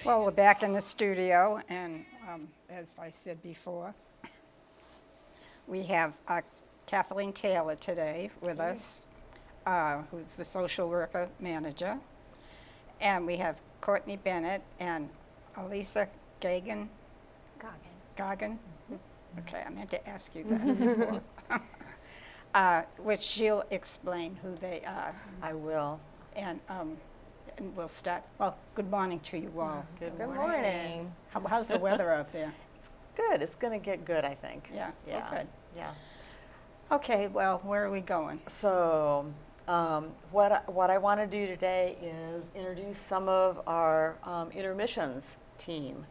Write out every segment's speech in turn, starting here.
Well, we're back in the studio, and as I said before, we have Kathleen Taylor today with us, who's the social worker manager, and we have Courtney Bennett and Elisa Gagan. Goggin. Okay, I meant to ask you that before. Which she'll explain who they are. I will. And we'll start. Well, good morning to you all. Good morning. How's the weather out there? Good. It's going to get good, I think. Yeah. Yeah. Good. Yeah. Okay. Well, where are we going? So, what I want to do today is introduce some of our intermissions team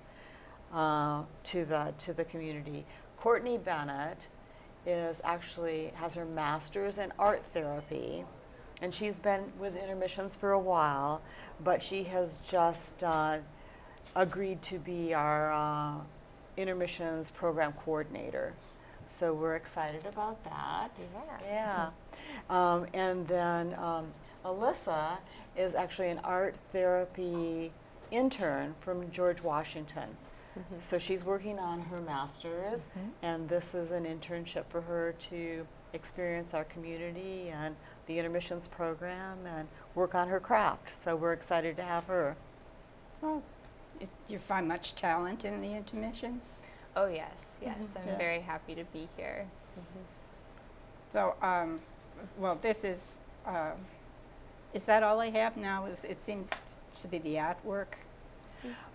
to the community. Courtney Bennett has her master's in art therapy, and she's been with intermissions for a while, but she has just agreed to be our intermissions program coordinator. So we're excited about that. Yeah. Yeah. And then Alyssa is actually an art therapy intern from George Washington. Mm-hmm. So she's working on her master's, and this is an internship for her to experience our community and the intermissions program and work on her craft. So we're excited to have her. Well, do you find much talent in the intermissions? Oh yes, yes. I'm Yeah. very happy to be here. So, well, this is that all they have now? It seems to be the artwork.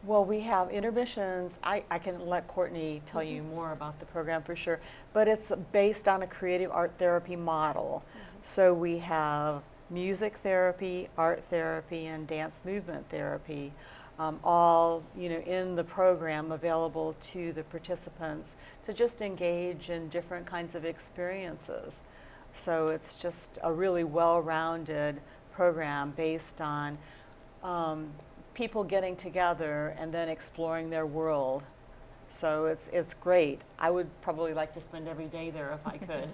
Well, we have intermissions. I can let Courtney tell you more about the program for sure, but it's based on a creative art therapy model. So we have music therapy, art therapy, and dance movement therapy, all in the program, available to the participants to just engage in different kinds of experiences. So it's just a really well-rounded program based on people getting together and then exploring their world. So it's great. I would probably like to spend every day there if I could.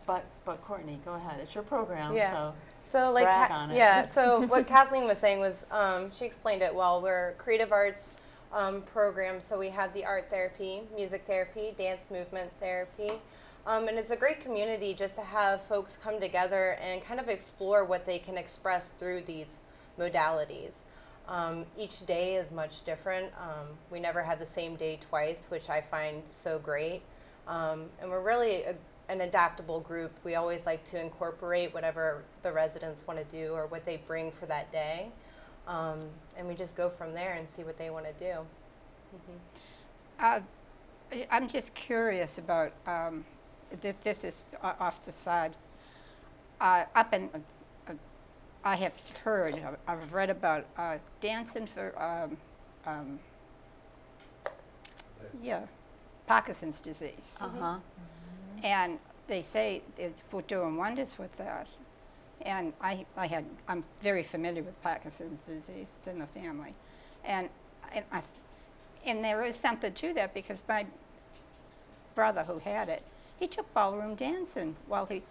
But Courtney, go ahead. It's your program. Yeah. So like brag on it. Yeah. So what Kathleen was saying was she explained it well. We're a creative arts program, so we have the art therapy, music therapy, dance movement therapy. And it's a great community just to have folks come together and kind of explore what they can express through these modalities. Each day is much different. We never had the same day twice, which I find so great. And we're really an adaptable group. We always like to incorporate whatever the residents want to do or what they bring for that day. And we just go from there and see what they want to do. I'm just curious about, this is off the side. I have heard, I've read about dancing for, Parkinson's disease. And they say we're doing wonders with that. And I'm very familiar with Parkinson's disease. It's in the family. And there is something to that, because my brother who had it, he took ballroom dancing. Well, he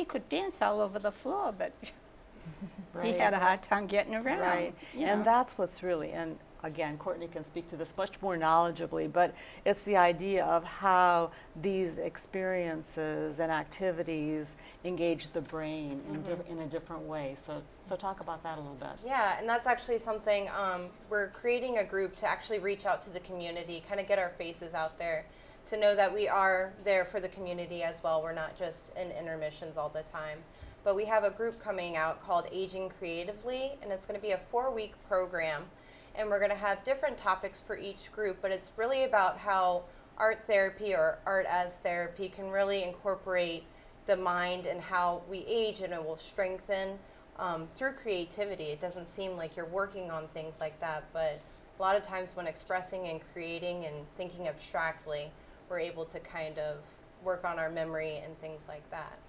could dance all over the floor, but he had a hard time getting around. Right. And that's what's really, and again, Courtney can speak to this much more knowledgeably, but it's the idea of how these experiences and activities engage the brain in a different way. So talk about that a little bit. Yeah, and that's actually something we're creating a group to actually reach out to the community, kind of get our faces out there, to know that we are there for the community as well. We're not just in intermissions all the time. But we have a group coming out called Aging Creatively, and it's going to be a 4-week program. And we're going to have different topics for each group, but it's really about how art therapy or art as therapy can really incorporate the mind and how we age, and it will strengthen through creativity. It doesn't seem like you're working on things like that, but a lot of times when expressing and creating and thinking abstractly, we're able to kind of work on our memory and things like that.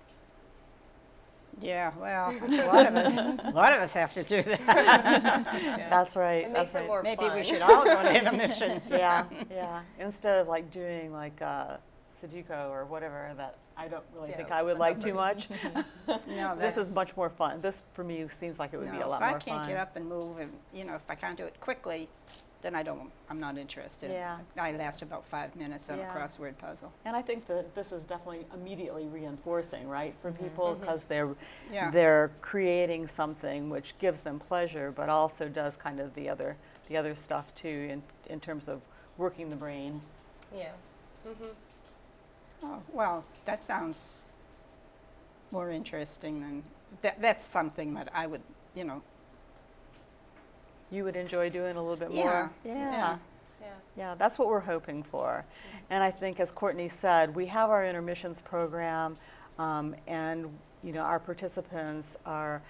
Yeah, well, a lot of us have to do that. Yeah. That's right. It makes it more Maybe fun. we should all go to intermissions. Yeah. Instead of like doing like Sudoku or whatever that I don't really think I would like too much. No, this is much more fun. This for me seems like it would be a lot more fun. If I can't get up and move, and if I can't do it quickly, then I'm not interested. Yeah. I last about 5 minutes on Yeah. a crossword puzzle. And I think that this is definitely immediately reinforcing, right, for people, because Yeah. they're creating something which gives them pleasure, but also does kind of the other stuff too, in terms of working the brain. Yeah. Mhm. Oh, well, that sounds more interesting than, that's something that I would, You would enjoy doing a little bit Yeah, more? yeah. Yeah. Yeah, that's what we're hoping for. And I think, as Courtney said, we have our intermissions program, and our participants are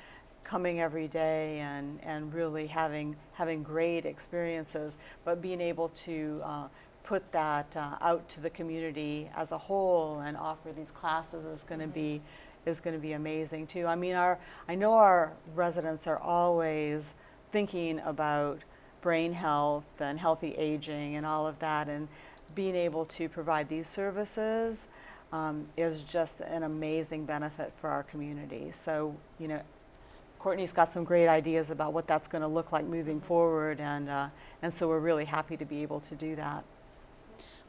coming every day and really having great experiences, but being able to put that out to the community as a whole and offer these classes is going to be amazing too. I mean, I know our residents are always thinking about brain health and healthy aging and all of that, and being able to provide these services is just an amazing benefit for our community. So, Courtney's got some great ideas about what that's going to look like moving forward, and so we're really happy to be able to do that.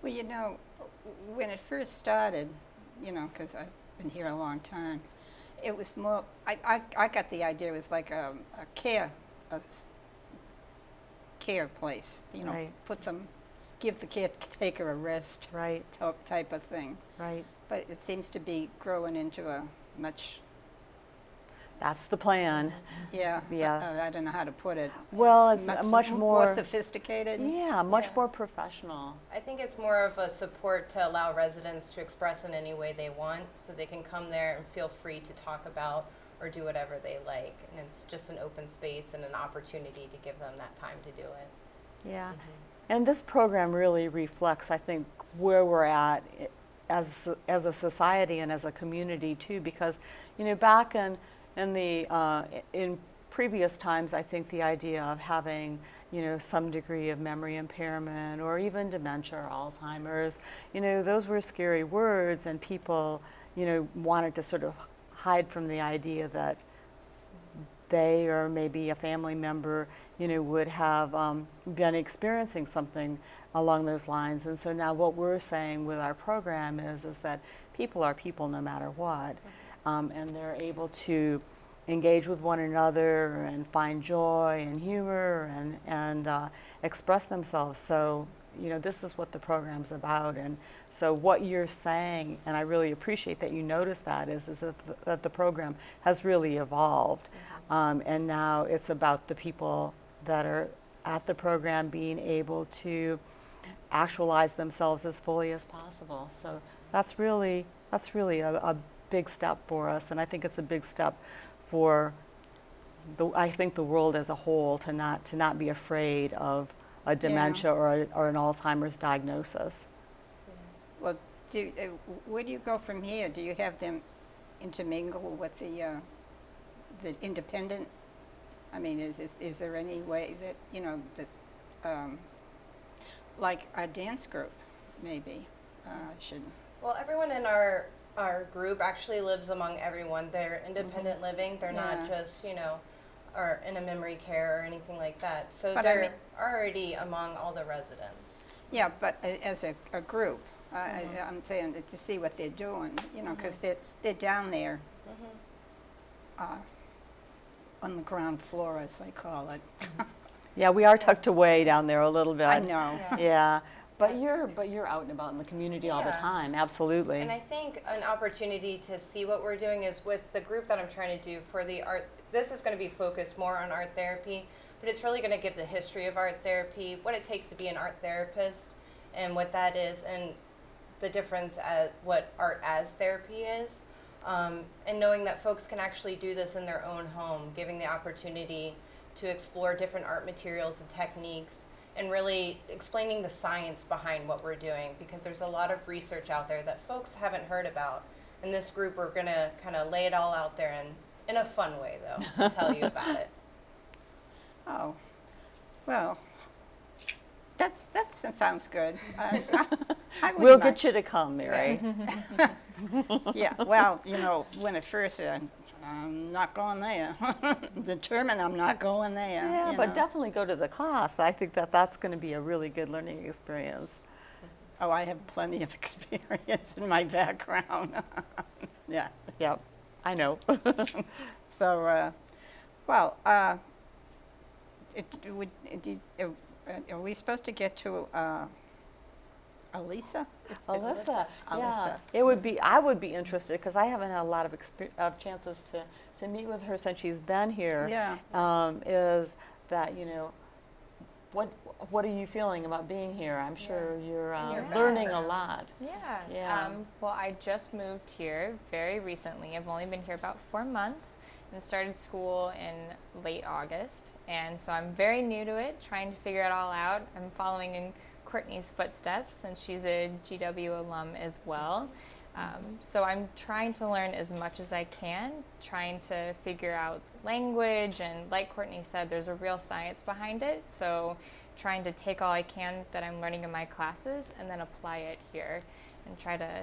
Well, when it first started, because I've been here a long time, it was more, I got the idea it was like a care place, Right. give the caretaker a rest, Right. type of thing. Right. But it seems to be growing into a much, That's the plan. yeah, Yeah. I don't know how to put it. Well, it's much more sophisticated. Yeah, much Yeah. more professional. I think it's more of a support to allow residents to express in any way they want, so they can come there and feel free to talk about or do whatever they like. And it's just an open space and an opportunity to give them that time to do it. Yeah. And this program really reflects, I think, where we're at as a society and as a community too, because back in previous times, I think the idea of having some degree of memory impairment or even dementia or Alzheimer's, those were scary words, and people wanted to sort of hide from the idea that they or maybe a family member would have been experiencing something along those lines. And so now what we're saying with our program is that people are people no matter what, and they're able to engage with one another and find joy and humor and express themselves. So this is what the program's about. And so what you're saying, and I really appreciate that you noticed that, is that the program has really evolved. And now it's about the people that are at the program being able to actualize themselves as fully as possible. So that's really a big step for us, and I think it's a big step for the world as a whole to not be afraid of a dementia or an Alzheimer's diagnosis. Well, where do you go from here? Do you have them intermingle with the independent? I mean, is there any way that like our dance group, maybe should? Well, everyone in our group actually lives among everyone. They're independent living. They're not just, or in a memory care or anything like that. So But they're already among all the residents. Yeah, but as a group, I'm saying to see what they're doing, because they're down there on the ground floor, as they call it. Yeah, we are tucked away down there a little bit. I know. Yeah. But you're out and about in the community all the Yeah. time, absolutely. And I think an opportunity to see what we're doing is with the group that I'm trying to do for the art. This is going to be focused more on art therapy, but it's really going to give the history of art therapy, what it takes to be an art therapist, and what that is, and the difference at what art as therapy is. And knowing that folks can actually do this in their own home, giving the opportunity to explore different art materials and techniques, and really explaining the science behind what we're doing, because there's a lot of research out there that folks haven't heard about. In this group, we're going to kind of lay it all out there, and in a fun way, though, to tell you about it. Oh, well, that sounds good. I wouldn't We'll mind. get you to come, Mary. Yeah, well, when at first I'm not going there. Determined I'm not going there. Yeah, you but know. definitely go to the class. I think that that's going to be a really good learning experience. Oh, I have plenty of experience in my background. Yeah. Yep, I know. So, well, are we supposed to get to Elisa? Alyssa, yeah, Alyssa. it would be. I would be interested because I haven't had a lot of chances to meet with her since she's been here. Yeah. Is that what are you feeling about being here? I'm sure you're learning a lot. Yeah. Yeah. Well, I just moved here very recently. I've only been here about 4 months and started school in late August. And so I'm very new to it, trying to figure it all out. I'm following in Courtney's footsteps since she's a GW alum as well. So I'm trying to learn as much as I can, trying to figure out language. And like Courtney said, there's a real science behind it. So trying to take all I can that I'm learning in my classes and then apply it here and try to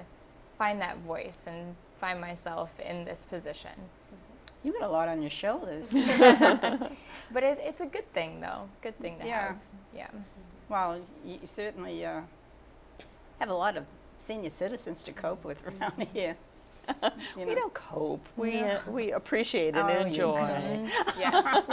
find that voice and find myself in this position. You got a lot on your shoulders. But it's a good thing, though. Good thing to Yeah. have. Yeah. Well, you certainly have a lot of senior citizens to cope with around here. You We know. don't cope. We appreciate and Oh, you enjoy. could. Yes.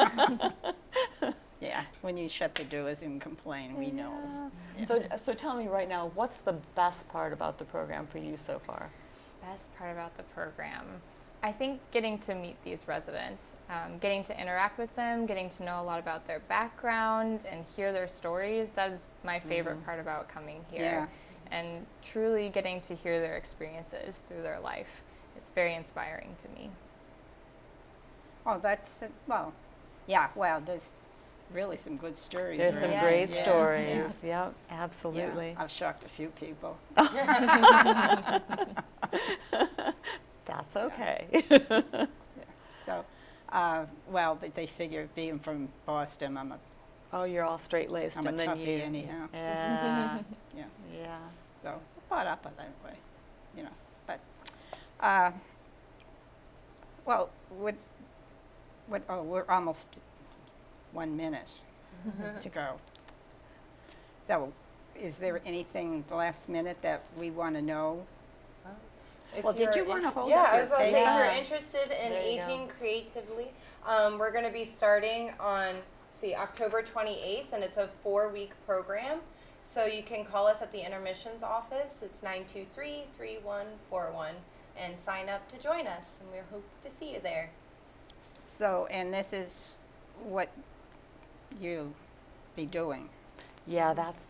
Yeah, when you shut the doors and complain, we know. Yeah. So tell me right now, what's the best part about the program for you so far? Best part about the program, I think getting to meet these residents, getting to interact with them, getting to know a lot about their background and hear their stories. That's my favorite part about coming here. Yeah. And truly getting to hear their experiences through their life. It's very inspiring to me. Oh, that's, well, yeah, well, there's really some good stories. There's some right? great Yes, stories. yeah. Yep, Yeah, absolutely. I've shocked a few people. That's okay. So, well, they figure being from Boston, I'm Oh, you're all straight-laced, a and then toughie you. anyhow. Yeah, Yeah. yeah. So brought up that way, you know. But, well, we're almost 1 minute to go. So, is there anything last minute that we want to know? If Well, did you're you wanna inter- hold Yeah, up I your was going to say, if paper? you're interested in There you go. aging creatively, we're going to be starting on, October 28th, and it's a 4-week program. So you can call us at the intermissions office. It's 923-3141 and sign up to join us. And we hope to see you there. So, and this is what you'll be doing. Yeah, that's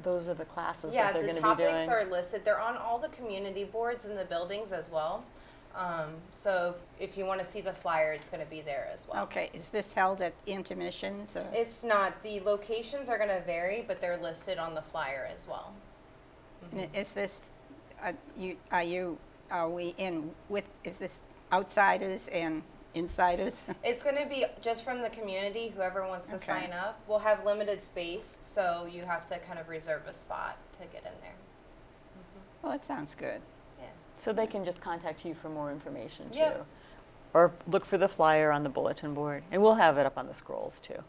those are the classes Yeah, that they're the going to be doing. topics are listed. They're on all the community boards in the buildings as well. So if you want to see the flyer, it's going to be there as well. Okay, is this held at intermissions? Or? It's not. The locations are going to vary, but they're listed on the flyer as well. And is this, are we in with, is this outsiders and insiders? It's going to be just from the community, whoever wants to Okay. sign up. We'll have limited space, so you have to kind of reserve a spot to get in there. Well, that sounds good. Yeah. So they can just contact you for more information too. Yep. Or look for the flyer on the bulletin board. And we'll have it up on the scrolls too.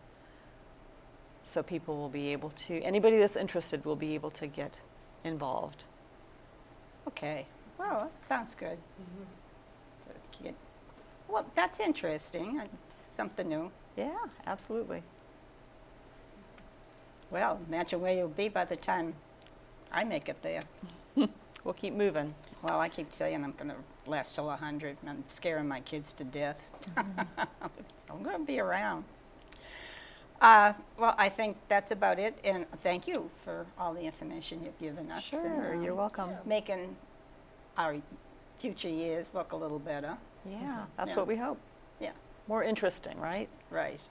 So people will be able to, anybody that's interested will be able to get involved. Okay, well, that sounds good. So, well, that's interesting, something new. Yeah, absolutely. Well, imagine where you'll be by the time I make it there. We'll keep moving. Well, I keep saying I'm going to last till 100. I'm scaring my kids to death. I'm going to be around. Well, I think that's about it, and thank you for all the information you've given us. Sure, and, you're welcome. Making our future years look a little better. Yeah, that's Yeah. what we hope. Yeah, More interesting, right? right.